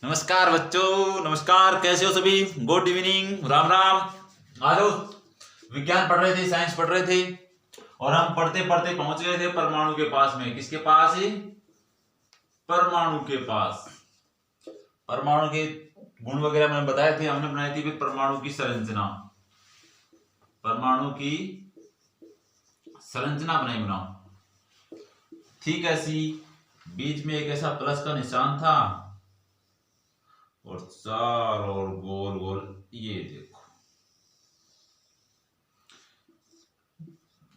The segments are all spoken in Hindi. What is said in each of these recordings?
नमस्कार बच्चों, नमस्कार। कैसे हो सभी? Good evening, Ram Ram. आज विज्ञान पढ़ रहे थे, साइंस पढ़ रहे थे और हम पढ़ते पढ़ते पहुंच गए थे परमाणु के पास में। किसके पास है? परमाणु के पास। परमाणु के गुण वगैरह मैंने बताए थे, हमने बनाई थी परमाणु की संरचना। परमाणु की संरचना बनाओ। ठीक ऐसी बीच में एक ऐसा प्लस का निशान था और चार और गोल गोल, ये देखो,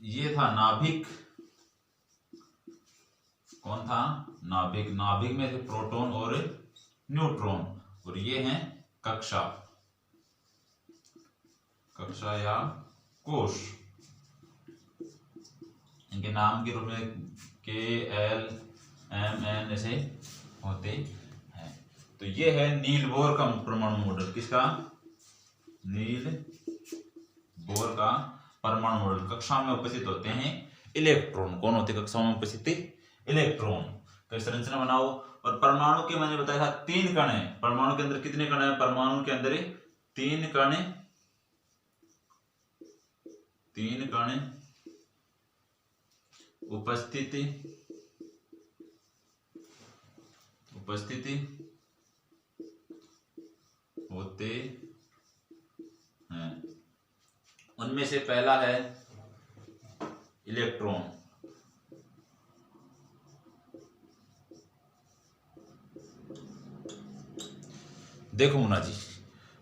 ये था नाभिक। कौन था? नाभिक। नाभिक में थे प्रोटॉन और न्यूट्रॉन, और ये हैं कक्षा। कक्षा या कोश, इनके नाम के रूप में KLMN ऐसे होते हैं। तो ये है नील बोर का परमाणु मॉडल। किसका? नील बोर का परमाणु मॉडल। कक्षा में उपस्थित होते हैं इलेक्ट्रॉन। कौन होते कक्षा में उपस्थित? इलेक्ट्रॉन। तो संरचना बनाओ। और परमाणु के मैंने बताया था 3 कण है। परमाणु के अंदर कितने कण है? परमाणु के अंदर 3 कण, 3 कण उपस्थिति होते हैं। उनमें से पहला है इलेक्ट्रॉन। देखो मुन्ना जी,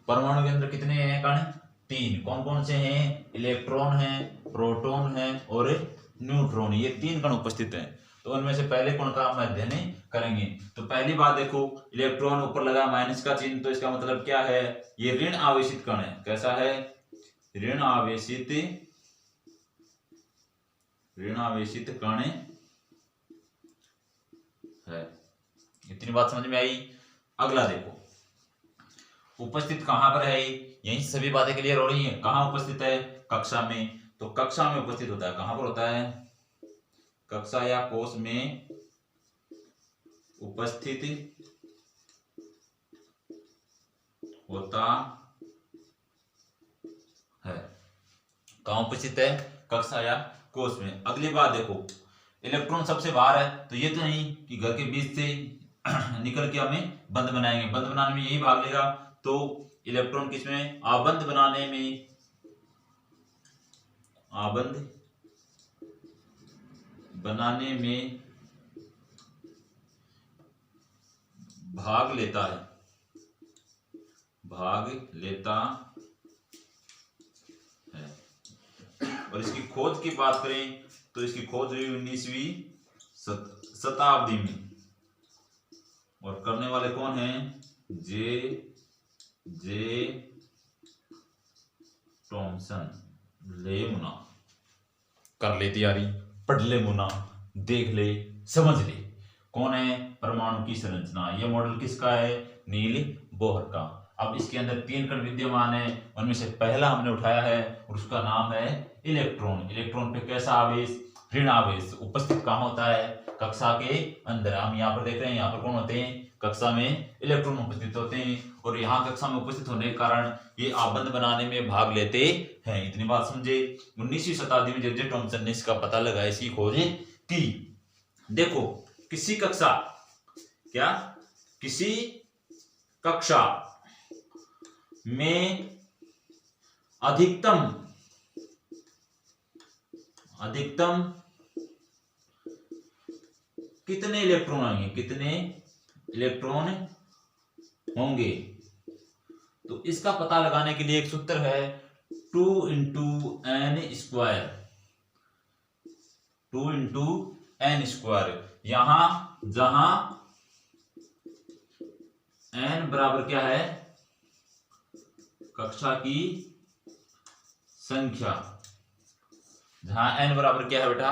परमाणु के अंदर कितने हैं कण? 3। कौन कौन से हैं? इलेक्ट्रॉन है, प्रोटॉन है और न्यूट्रॉन। ये 3 कण उपस्थित हैं। तो उनमें से पहले कण का हम अध्ययन करेंगे। तो पहली बात देखो, इलेक्ट्रॉन ऊपर लगा माइनस का चिन्ह, तो इसका मतलब क्या है? ये ऋण आवेशित कण है। कैसा है? ऋण आवेशित कण है। इतनी बात समझ में आई? अगला देखो, उपस्थित कहां पर है? यही सभी बातें क्लियर हो रही हैं। कहां उपस्थित है? कक्षा में। तो कक्षा में उपस्थित होता है। कहां पर होता है? कक्षा या कोश में उपस्थित होता है। कहां उपस्थित है? कक्षा या कोश में। अगली बात देखो, इलेक्ट्रॉन सबसे बाहर है, तो ये तो नहीं कि घर के बीच से निकल के हमें बंध बनाएंगे। बंध बनाने में यही भाग लेगा। तो इलेक्ट्रॉन किसमें? आबंध बनाने में भाग लेता है। और इसकी खोज की बात करें तो इसकी खोज हुई 19वीं शताब्दी में। और करने वाले कौन हैं? जे टॉमसन। ले मुना, कर ले तैयारी, पढ़ ले मुना, देख ले, समझ ले। कौन है? परमाणु की संरचना। यह मॉडल किसका है? नील बोहर का। अब इसके अंदर 3 कण विद्यमान है। उनमें से पहला हमने उठाया है और उसका नाम है इलेक्ट्रॉन। इलेक्ट्रॉन पे कैसा आवेश? ऋण आवेश। उपस्थित कहां होता है? कक्षा के अंदर। हम यहाँ पर देख रहे हैं, यहाँ पर कौन होते हैं? कक्षा में इलेक्ट्रॉन उपस्थित होते हैं। और यहाँ कक्षा में उपस्थित होने के कारण ये आबंध बनाने में भाग लेते हैं। इतनी बात समझे? 19वीं शताब्दी में जे टॉमसन ने इसका पता लगाया, इसकी खोज की। देखो, किसी कक्षा में अधिकतम कितने इलेक्ट्रॉन आएंगे? कितने इलेक्ट्रॉन होंगे? तो इसका पता लगाने के लिए एक सूत्र है, 2 × n²। यहां जहां n बराबर क्या है? कक्षा की संख्या। जहां n बराबर क्या है बेटा?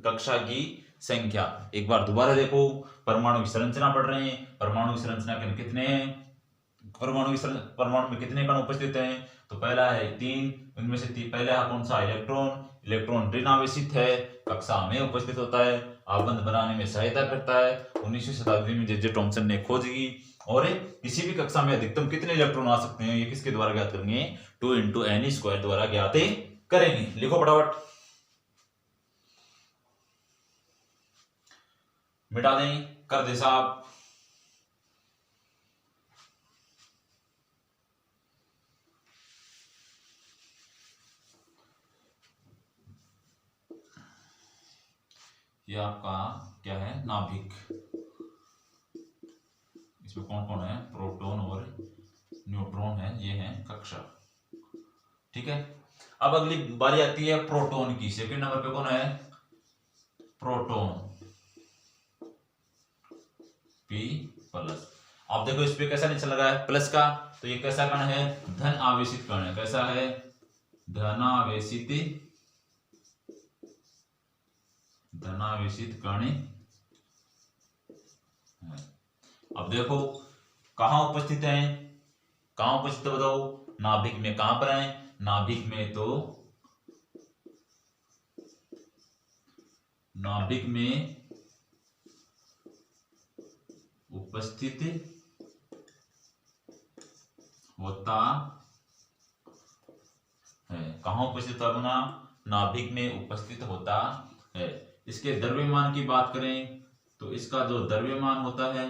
कक्षा की संख्या। एक बार दोबारा देखो, परमाणु की संरचना पढ़ रहे हैं। परमाणु की संरचना के कितने हैं? परमाणु में कितने कण उपस्थित हैं? तो पहला है 3। उनमें से पहला कौन सा? इलेक्ट्रॉन। इलेक्ट्रॉन ऋण आवेशित है, कक्षा में उपस्थित होता है। आबंध बनाने में सहायता करता है। 19वीं शताब्दी में जे थॉमसन ने खोज की। और किसी भी कक्षा में अधिकतम कितने इलेक्ट्रॉन आ सकते हैं ये किसके द्वारा ज्ञात करेंगे, 2 × n² द्वारा ज्ञात करेंगे। लिखो फटाफट, मिटा दें, कर दे साहब। ये आपका क्या है, नाभिक। इसमें कौन कौन है, प्रोटॉन और न्यूट्रॉन है, ये है कक्षा। ठीक है, अब अगली बारी आती है प्रोटॉन की। सेकंड नंबर पे कौन है, प्रोटॉन, P+। आप देखो इस पे कैसा निशान लगा है, प्लस का, तो ये कैसा कण है, धन आवेशित कण है। कैसा है, धनावेशित कण है। अब देखो कहां उपस्थित है, कहां उपस्थित है बताओ, नाभिक में। कहां पर है, नाभिक में, तो नाभिक में उपस्थित होता है। कहां उपस्थित होना, नाभिक में उपस्थित होता है। इसके द्रव्यमान की बात करें तो इसका जो द्रव्यमान होता है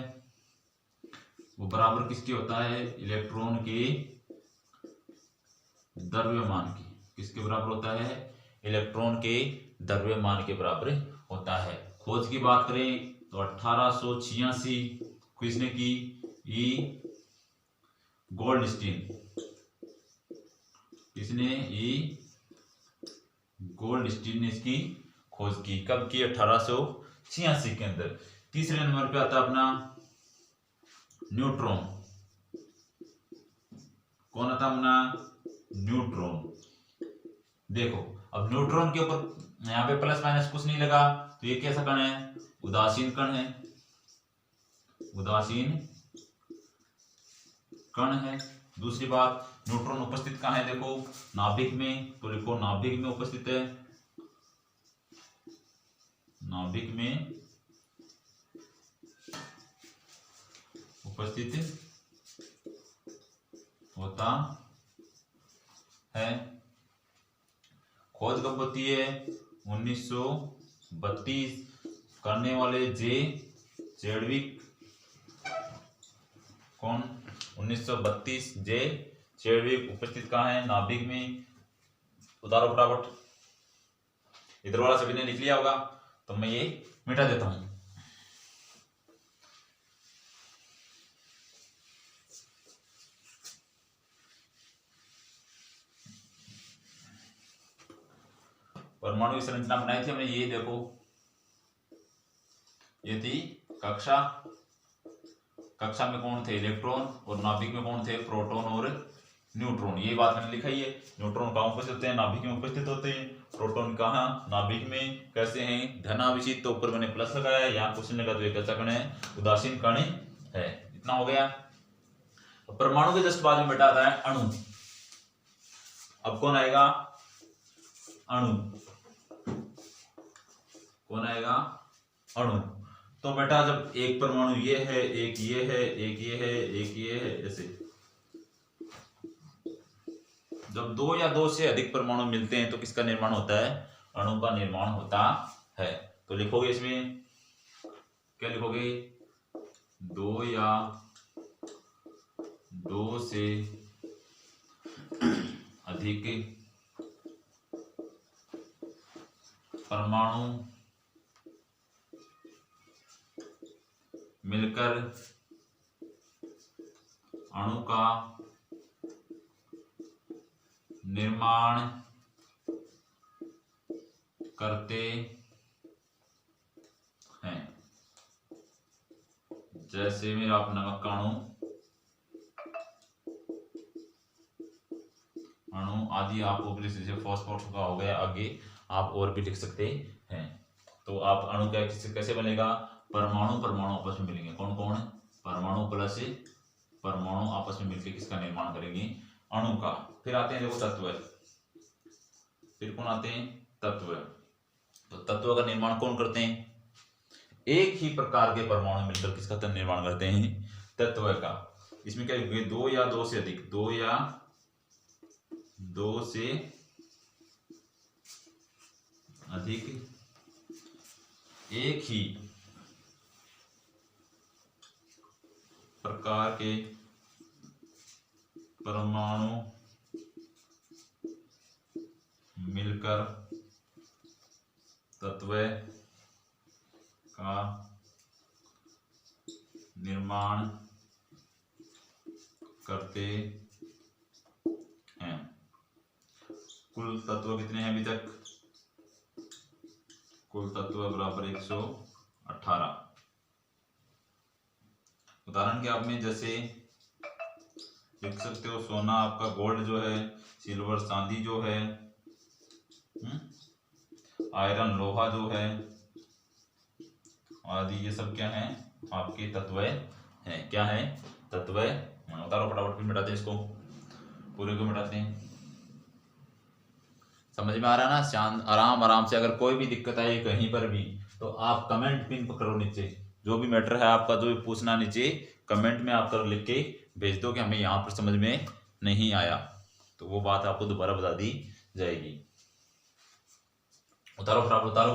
वो बराबर किसके होता है, इलेक्ट्रॉन के द्रव्यमान की। किसके बराबर होता है, इलेक्ट्रॉन के द्रव्यमान के बराबर होता है। खोज की बात करें तो 1886 किसने की, ई गोल्डस्टीन। किसने, ई गोल्डस्टीन ने इसकी खोज की। कब की, 1886 के अंदर। तीसरे नंबर पे आता है अपना न्यूट्रॉन। कौन आता है अपना, न्यूट्रॉन। देखो अब न्यूट्रॉन के ऊपर यहाँ पे प्लस माइनस कुछ नहीं लगा, तो ये कैसा कण है, उदासीन कण है, उदासीन कण है। दूसरी बात, न्यूट्रॉन उपस्थित कहाँ है, देखो नाभिक में, तो लिखो नाभिक में उपस्थित है, नाभिक में उपस्थित होता है। खोज कब होती है, 1932 करने वाले जे चैडविक। कौन, 1932 जे चैडविक उपस्थित कहाँ है, नाभिक में। उतारो फटाफट, इधर वाला सभी ने लिख लिया होगा तो मैं ये मिटा देता हूं। परमाणु की संरचना बनाई थी हमने, ये देखो, ये थी कक्षा। कक्षा में कौन थे, इलेक्ट्रॉन, और नाभिक में कौन थे, प्रोटॉन और न्यूट्रॉन। ये बात मैंने लिखाई है। न्यूट्रॉन कहाँ उपस्थित होते हैं, नाभिक में उपस्थित होते हैं। प्रोटॉन कहाँ, नाभिक में। कैसे हैं, धनावेशित, तो ऊपर मैंने प्लस लगाया है। यहाँ क्वेश्चन लगा तो ये कैसा कण है, उदासीन कण है। इतना हो गया। परमाणु के जस्ट बाद में बेटा आता है अणु। अब कौन आएगा, अणु। कौन आएगा, अणु। तो बेटा जब एक परमाणु ये है, एक ये है, एक ये है, एक ये है, ऐसे जब दो या दो से अधिक परमाणु मिलते हैं तो किसका निर्माण होता है, अणु का निर्माण होता है। तो लिखोगे इसमें, क्या लिखोगे, दो या दो से अधिक परमाणु मिलकर अणु का निर्माण करते हैं। जैसे मेरा अपना अणु आदि, आप जैसे फॉस्फोरस का हो गया, आगे आप और भी लिख सकते हैं। तो आप अणु क्या कैसे बनेगा, परमाणु परमाणु आपस में मिलेंगे। कौन कौन, परमाणु प्लस परमाणु आपस में मिलकर किसका निर्माण करेंगे, अणु का। फिर आते हैं देखो तत्व। फिर कौन आते हैं, तत्व। तो तत्व का निर्माण कौन करते हैं, एक ही प्रकार के परमाणु मिलकर किसका तत्व निर्माण करते हैं, तत्व का। इसमें क्या लिखोगे, दो या दो से अधिक, दो या दो से अधिक एक ही प्रकार के परमाणु मिलकर तत्व का निर्माण करते हैं। कुल तत्व कितने हैं अभी तक, कुल तत्व बराबर 118। उदाहरण के आप में जैसे लिख सकते हो, सोना आपका गोल्ड जो है, सिल्वर चांदी जो है, आयरन लोहा जो है, आदि ये सब क्या है, आपके तत्व हैं। क्या है, तत्व। उतारो फटाफट, फिर मिटाते हैं इसको, पूरे को मिटाते हैं। समझ में आ रहा है ना, शांत आराम आराम से। अगर कोई भी दिक्कत आई कहीं पर भी तो आप कमेंट पिन करो नीचे, जो भी मैटर है आपका, जो भी पूछना नीचे कमेंट में आप कर लिख के भेज दो कि हमें यहाँ पर समझ में नहीं आया, तो वो बात आपको दोबारा बता दी जाएगी। उतारो फटाफट उतारो।